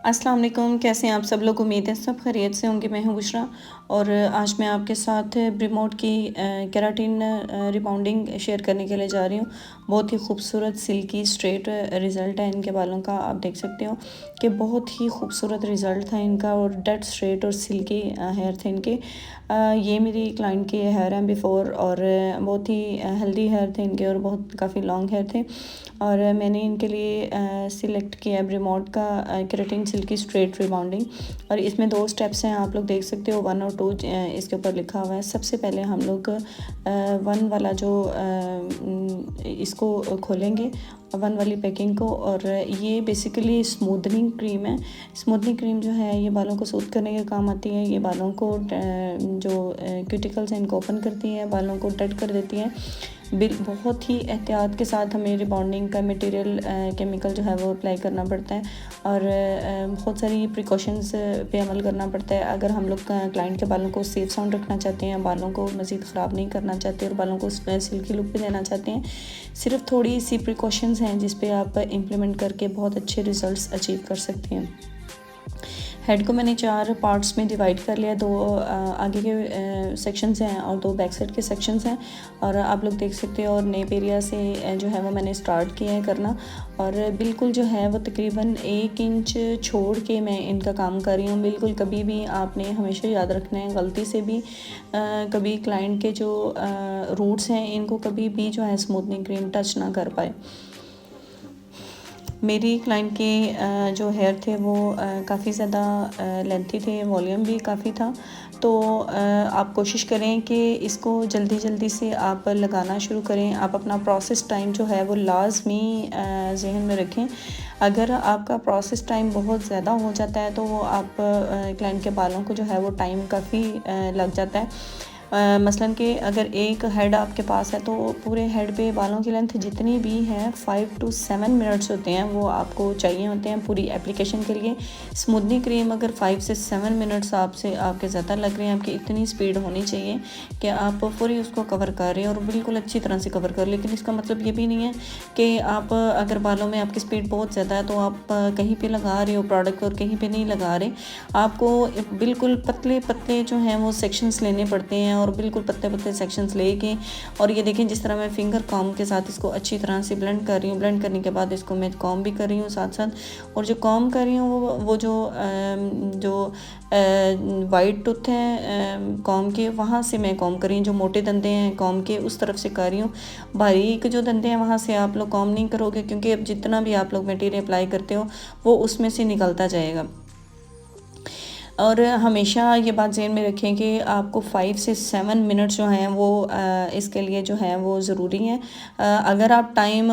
अस्सलाम वालेकुम, कैसे हैं आप सब लोग? उम्मीद है सब खैरियत से होंगे। मैं हूँ बुशरा और आज मैं आपके साथ ब्रिमोट की केराटिन रिबाउंडिंग शेयर करने के लिए जा रही हूँ। बहुत ही खूबसूरत सिल्की स्ट्रेट रिज़ल्ट है इनके बालों का। आप देख सकते हो कि बहुत ही खूबसूरत रिज़ल्ट था इनका और डेड स्ट्रेट और सिल्की हेयर थे इनके। ये मेरी क्लाइंट के हेयर हैं बिफ़ोर और बहुत ही हेल्दी हेयर थे इनके और बहुत काफ़ी लॉन्ग हेयर थे और मैंने इनके लिए सिलेक्ट किया है ब्रिमोट का केराटिन सिल्की स्ट्रेट रिबाउंडिंग। और इसमें 2 स्टेप्स हैं, आप लोग देख सकते हो 1 और 2 इसके ऊपर लिखा हुआ है। सबसे पहले हम लोग 1 वाला जो इसको खोलेंगे 1 वाली पैकिंग को। और ये बेसिकली स्मूदनिंग क्रीम है। स्मूदनिंग क्रीम जो है ये बालों को सूद करने के काम आती है। ये बालों को जो क्यूटिकल्स हैं इनको ओपन करती है, बालों को डेड कर देती है। बहुत ही एहतियात के साथ हमें रिबाउंडिंग का मटेरियल केमिकल जो है वो अप्लाई करना पड़ता है और बहुत सारी प्रिकॉशंस पे अमल करना पड़ता है। अगर हम लोग क्लाइंट के बालों को सेफ साउंड रखना चाहते हैं, बालों को मज़ीद ख़राब नहीं करना चाहते और बालों को सिल्की लुक पे देना चाहते हैं, सिर्फ थोड़ी सी प्रिकॉशंस हैं जिस पे आप इम्प्लीमेंट करके बहुत अच्छे रिज़ल्ट्स अचीव कर सकते हैं। हेड को मैंने 4 पार्ट्स में डिवाइड कर लिया। 2 आगे के सेक्शंस हैं और 2 बैक साइड के सेक्शंस हैं और आप लोग देख सकते हो। और नेप एरिया से जो है वो मैंने स्टार्ट किया है करना और बिल्कुल जो है वो तकरीबन 1 इंच छोड़ के मैं इनका काम कर रही हूँ। बिल्कुल कभी भी आपने हमेशा याद रखना है, गलती से भी कभी क्लाइंट के जो रूट्स हैं इनको कभी भी जो है स्मूथनिंग क्रीम टच ना कर पाए। मेरी क्लाइंट के जो हेयर थे वो काफ़ी ज़्यादा लेंथी थे, वॉल्यूम भी काफ़ी था। तो आप कोशिश करें कि इसको जल्दी से आप लगाना शुरू करें। आप अपना प्रोसेस टाइम जो है वो लाज़मी ज़हन में रखें। अगर आपका प्रोसेस टाइम बहुत ज़्यादा हो जाता है तो वो आप क्लाइंट के बालों को जो है वो टाइम काफ़ी लग जाता है। मसलन कि अगर एक हेड आपके पास है तो पूरे हेड पे बालों की लेंथ जितनी भी है 5 to 7 मिनट्स होते हैं वो आपको चाहिए होते हैं पूरी एप्लीकेशन के लिए। स्मूथनिंग क्रीम अगर 5 से 7 मिनट्स आपके ज़्यादा लग रहे हैं, आपकी इतनी स्पीड होनी चाहिए कि आप पूरी उसको कवर कर रहे हैं और बिल्कुल अच्छी तरह से कवर कर। लेकिन इसका मतलब ये भी नहीं है कि आप अगर बालों में आपकी स्पीड बहुत ज़्यादा है तो आप कहीं पे लगा रहे हो प्रोडक्ट और कहीं पे नहीं लगा रहे। आपको बिल्कुल पतले पतले जो हैं वो सेक्शंस लेने पड़ते हैं और बिल्कुल पतले पतले सेक्शंस लेके और ये देखें जिस तरह मैं फिंगर कॉम के साथ इसको अच्छी तरह से ब्लेंड कर रही हूँ। ब्लेंड करने के बाद इसको मैं कॉम भी कर रही हूँ साथ साथ। और जो कॉम कर रही हूँ वो जो वाइट टूथ है कॉम के, वहाँ से मैं कॉम कर रही हूँ। जो मोटे दंदे हैं कॉम के उस तरफ से कर रही हूँ। बारीक जो दंदे हैं वहाँ से आप लोग कॉम नहीं करोगे क्योंकि अब जितना भी आप लोग मटेरियल अप्लाई करते हो वो उसमें से निकलता जाएगा। और हमेशा ये बात ज़हन में रखें कि आपको 5 से 7 मिनट्स जो हैं वो इसके लिए जो है वो ज़रूरी हैं। अगर आप टाइम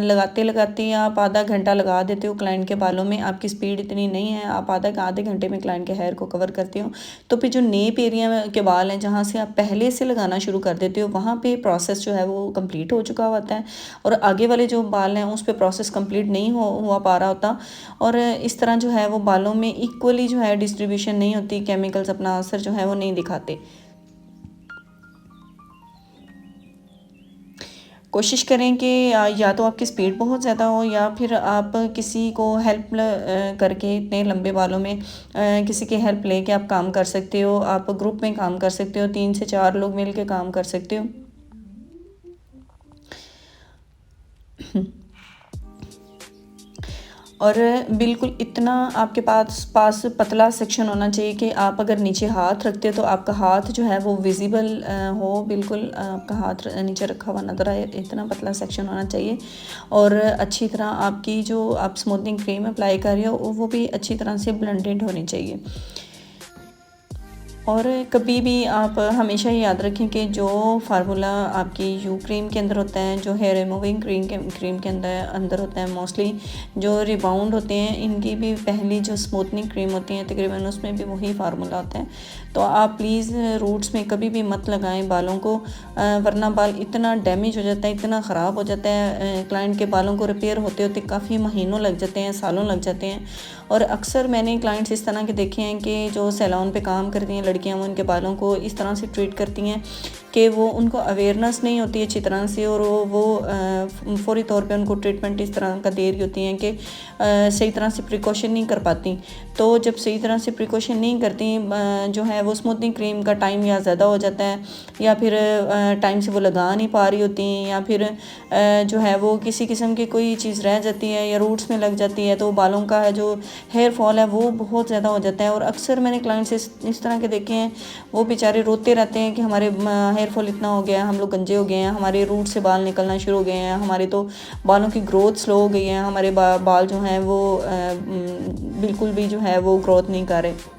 लगाते लगाते आप आधा घंटा लगा देते हो क्लाइंट के बालों में, आपकी स्पीड इतनी नहीं है, आप आधे घंटे में क्लाइंट के हेयर को कवर करते हो, तो फिर जो नेप एरिया के बाल हैं जहाँ से आप पहले से लगाना शुरू कर देते हो वहाँ पे प्रोसेस जो है वो कंप्लीट हो चुका होता है और आगे वाले जो बाल हैं उस पर प्रोसेस कंप्लीट नहीं हुआ पा रहा होता और इस तरह जो है वो बालों में इक्वली जो है डिस्ट्रीब्यूशन नहीं होती, केमिकल्स अपना असर जो है वो नहीं दिखाते। कोशिश करें कि या तो आपकी स्पीड बहुत ज़्यादा हो या फिर आप किसी को हेल्प करके इतने लंबे बालों में किसी की हेल्प लेके आप काम कर सकते हो। आप ग्रुप में काम कर सकते हो, 3 से 4 लोग मिल के काम कर सकते हो। और बिल्कुल इतना आपके पास पतला सेक्शन होना चाहिए कि आप अगर नीचे हाथ रखते हो तो आपका हाथ जो है वो विजिबल हो, बिल्कुल आपका हाथ नीचे रखा हुआ नज़र आए, इतना पतला सेक्शन होना चाहिए। और अच्छी तरह आपकी जो आप स्मूथनिंग क्रीम अप्लाई कर रहे हो वो भी अच्छी तरह से ब्लेंडेड होनी चाहिए। और कभी भी आप हमेशा ही याद रखें कि जो फार्मूला आपकी यू क्रीम के अंदर होता है, जो हेयर रिमूविंग क्रीम के अंदर होता है, मोस्टली जो रिबाउंड होते हैं इनकी भी पहली जो स्मूथनिंग क्रीम होती है तकरीबन उसमें भी वही फार्मूला होता है। तो आप प्लीज़ रूट्स में कभी भी मत लगाएं बालों को, वरना बाल इतना डैमेज हो जाता है, इतना ख़राब हो जाता है। क्लाइंट के बालों को रिपेयर होते होते काफ़ी महीनों लग जाते हैं, सालों लग जाते हैं। और अक्सर मैंने क्लाइंट्स इस तरह के देखे हैं कि जो सैलून पे काम करती हैं लड़कियां, वो उनके बालों को इस तरह से ट्रीट करती हैं कि वो उनको अवेयरनेस नहीं होती अच्छी तरह से, और वो फ़ौरी तौर पे उनको ट्रीटमेंट इस तरह का दे रही होती हैं कि सही तरह से प्रिकॉशन नहीं कर पाती। तो जब सही तरह से प्रिकॉशन नहीं करती जो है वो स्मूथनिंग क्रीम का टाइम या ज़्यादा हो जाता है, या फिर टाइम से वो लगा नहीं पा रही होती, या फिर जो है वो किसी किस्म की कोई चीज़ रह जाती है या रूट्स में लग जाती है, तो बालों का जो हेयर फॉल है वो बहुत ज़्यादा हो जाता है। और अक्सर मैंने क्लाइंट्स इस तरह के देखे हैं, वो बेचारे रोते रहते हैं कि हमारे हेयर फॉल इतना हो गया है, हम लोग गंजे हो गए हैं, हमारे रूट से बाल निकलना शुरू हो गए हैं, हमारे तो बालों की ग्रोथ स्लो हो गई है, हमारे बाल जो हैं वो बिल्कुल भी जो है वो ग्रोथ नहीं कर रहे।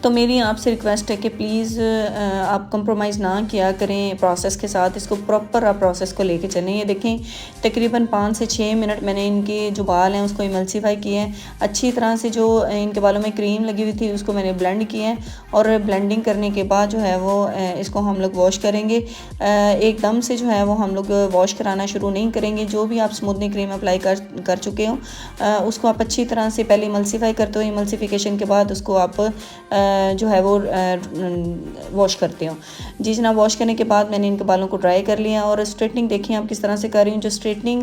तो मेरी आपसे रिक्वेस्ट है कि प्लीज़ आप कंप्रोमाइज़ ना किया करें प्रोसेस के साथ, इसको प्रॉपर आप प्रोसेस को लेके चलें। ये देखें तकरीबन 5 से 6 मिनट मैंने इनके जो बाल हैं उसको इमल्सीफाई किए हैं अच्छी तरह से। जो इनके बालों में क्रीम लगी हुई थी उसको मैंने ब्लेंड किया है, और ब्लेंडिंग करने के बाद जो है वो इसको हम लोग वॉश करेंगे। एकदम से जो है वो हम लोग वॉश कराना शुरू नहीं करेंगे। जो भी आप स्मूथनिंग क्रीम अप्लाई कर चुके हो उसको आप अच्छी तरह से पहले इमल्सीफाई करते हो, इमल्सीफिकेशन के बाद उसको आप जो है वो वॉश करते हो। जी जनाब, वॉश करने के बाद मैंने इनके बालों को ड्राई कर लिया, और स्ट्रेटनिंग देखिए आप किस तरह से कर रही हूँ। जो स्ट्रेटनिंग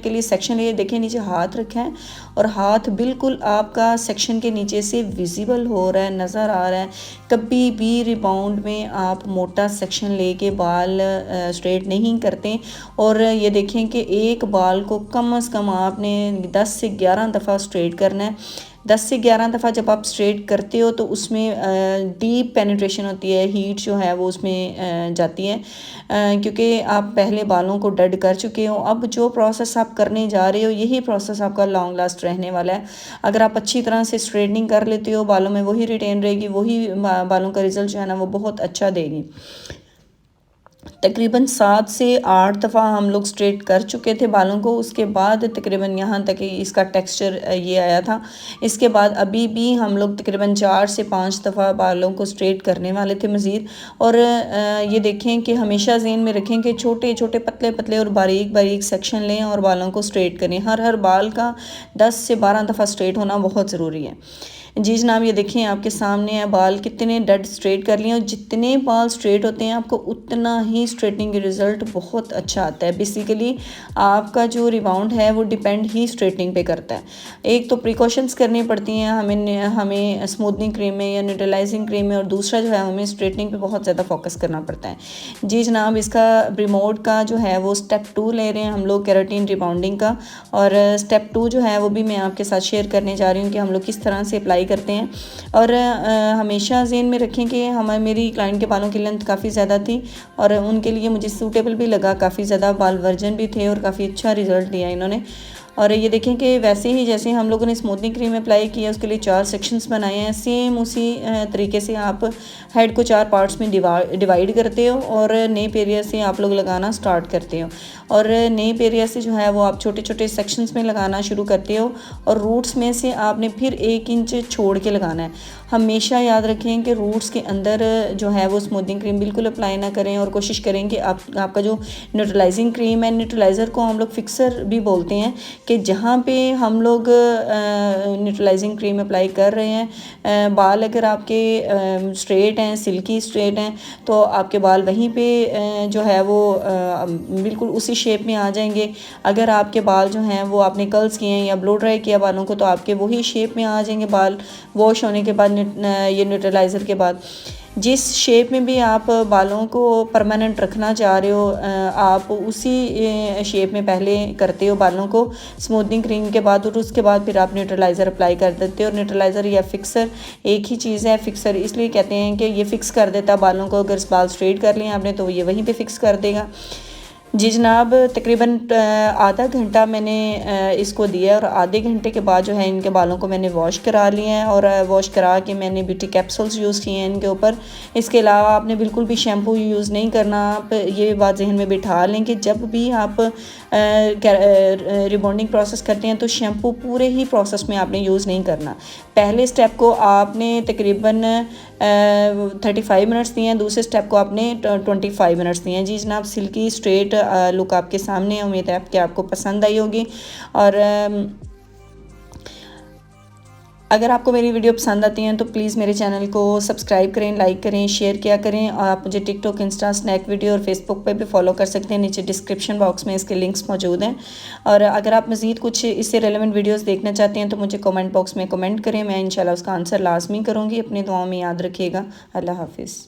के लिए सेक्शन है, देखिए नीचे हाथ रखा है और हाथ बिल्कुल आपका सेक्शन के नीचे से विजिबल हो रहा है, नज़र आ रहा है। कभी भी रिबाउंड में आप मोटा सेक्शन लेके बाल स्ट्रेट नहीं करते। और ये देखें कि एक बाल को कम से कम आपने 10 से 11 दफ़ा स्ट्रेट करना है। 10 से 11 दफ़ा जब आप स्ट्रेट करते हो तो उसमें डीप पेनिट्रेशन होती है, हीट जो है वो उसमें जाती है, क्योंकि आप पहले बालों को डेड कर चुके हो। अब जो प्रोसेस आप करने जा रहे हो यही प्रोसेस आपका लॉन्ग लास्ट रहने वाला है। अगर आप अच्छी तरह से स्ट्रेटनिंग कर लेते हो, बालों में वही रिटेन रहेगी, वही बालों का रिजल्ट जो है ना वो बहुत अच्छा देगी। तकरीबन 7 से 8 दफ़ा हम लोग स्ट्रेट कर चुके थे बालों को। उसके बाद तकरीबन यहाँ तक इसका टेक्सचर ये आया था। इसके बाद अभी भी हम लोग तकरीबन 4 से 5 दफ़ा बालों को स्ट्रेट करने वाले थे मज़ीद। और ये देखें कि हमेशा ज़हन में रखें कि छोटे छोटे पतले पतले और बारीक बारीक सेक्शन लें और बालों को स्ट्रेट करें। हर बाल का 10 से 12 दफ़ा स्ट्रेट होना बहुत ज़रूरी है। जी जनाब, ये देखें आपके सामने है बाल कितने डेड स्ट्रेट कर लिए, और जितने बाल स्ट्रेट होते हैं आपको उतना ही स्ट्रेटनिंग रिज़ल्ट बहुत अच्छा आता है। बेसिकली आपका जो रिबाउंड है वो डिपेंड ही स्ट्रेटनिंग पे करता है। एक तो प्रिकॉशंस करनी पड़ती हैं हमें स्मूथनिंग क्रीम में या न्यूट्रलाइजिंग क्रीम में, और दूसरा जो है हमें स्ट्रेटनिंग पे बहुत ज़्यादा फोकस करना पड़ता है। जी जनाब, इसका रिमोट का जो है वो स्टेप 2 ले रहे हैं हम लोग, केराटिन रिबाउंडिंग का। और स्टेप 2 जो है वो भी मैं आपके साथ शेयर करने जा रही हूँ कि हम लोग किस तरह से अप्लाई करते हैं। और हमेशा ज़हन में रखें कि मेरी क्लाइंट के बालों की लेंथ काफ़ी ज़्यादा थी, और उनके लिए मुझे सूटेबल भी लगा, काफ़ी ज़्यादा बाल वर्जन भी थे और काफ़ी अच्छा रिज़ल्ट दिया इन्होंने। और ये देखें कि वैसे ही जैसे हम लोगों ने स्मूथनिंग क्रीम अप्लाई किया उसके लिए 4 सेक्शंस बनाए हैं, सेम उसी तरीके से आप हेड को 4 पार्ट्स में डिवाइड करते हो और नेप एरिया से आप लोग लगाना स्टार्ट करते हो। और नेप एरिया से जो है वो आप छोटे छोटे सेक्शंस में लगाना शुरू करते हो, और रूट्स में से आपने फिर 1 इंच छोड़ के लगाना है। हमेशा याद रखें कि रूट्स के अंदर जो है वो स्मूथनिंग क्रीम बिल्कुल अप्लाई ना करें, और कोशिश करें कि आपका जो न्यूट्रलाइजिंग क्रीम है, न्यूट्रलाइज़र को हम लोग फिक्सर भी बोलते हैं, कि जहाँ पे हम लोग न्यूट्रलाइजिंग क्रीम अप्लाई कर रहे हैं, बाल अगर आपके स्ट्रेट हैं, सिल्की स्ट्रेट हैं, तो आपके बाल वहीं पे जो है वो बिल्कुल उसी शेप में आ जाएंगे। अगर आपके बाल जो हैं वो आपने कर्ल्स किए हैं या ब्लो ड्राई किया बालों को, तो आपके वही शेप में आ जाएंगे बाल वॉश होने के बाद, ये न्यूट्रलाइज़र के बाद। जिस शेप में भी आप बालों को परमानेंट रखना चाह रहे हो, आप उसी शेप में पहले करते हो बालों को स्मूथनिंग क्रीम के बाद, और उसके बाद फिर आप न्यूट्रलाइज़र अप्लाई कर देते हो। न्यूट्रलाइज़र या फिक्सर एक ही चीज़ है। फिक्सर इसलिए कहते हैं कि ये फ़िक्स कर देता बालों को, अगर बाल स्ट्रेट कर लिए आपने तो ये वहीं पे फ़िक्स कर देगा। जी जनाब, तकरीबन आधा घंटा मैंने इसको दिया, और आधे घंटे के बाद जो है इनके बालों को मैंने वॉश करा लिया है, और वॉश करा के मैंने ब्यूटी कैप्सूल्स यूज़ किए हैं इनके ऊपर। इसके अलावा आपने बिल्कुल भी शैम्पू यूज़ नहीं करना। आप ये बात जहन में बिठा लें कि जब भी आप रिबॉन्डिंग प्रोसेस करते हैं तो शैम्पू पूरे ही प्रोसेस में आपने यूज़ नहीं करना। पहले स्टेप को आपने तकरीबन 35 मिनट्स दिए हैं, दूसरे स्टेप को आपने 25 मिनट्स दिए हैं। जी जनाब, सिल्की स्ट्रेट लुक आपके सामने है। उम्मीद है कि आपको पसंद आई होगी, और अगर आपको मेरी वीडियो पसंद आती हैं तो प्लीज़ मेरे चैनल को सब्सक्राइब करें, लाइक करें, शेयर किया करें। और आप मुझे टिकटॉक, इंस्टा, स्नैक वीडियो और फेसबुक पे भी फॉलो कर सकते हैं। नीचे डिस्क्रिप्शन बॉक्स में इसके लिंक्स मौजूद हैं। और अगर आप मज़ीद कुछ इससे रेलेवेंट वीडियोज़ देखना चाहते हैं तो मुझे कमेंट बॉक्स में कमेंट करें, मैं इंशाल्लाह उसका आंसर लाजमी करूँगी। अपनी दुआओं में याद रखिएगा। अल्लाह हाफिज़।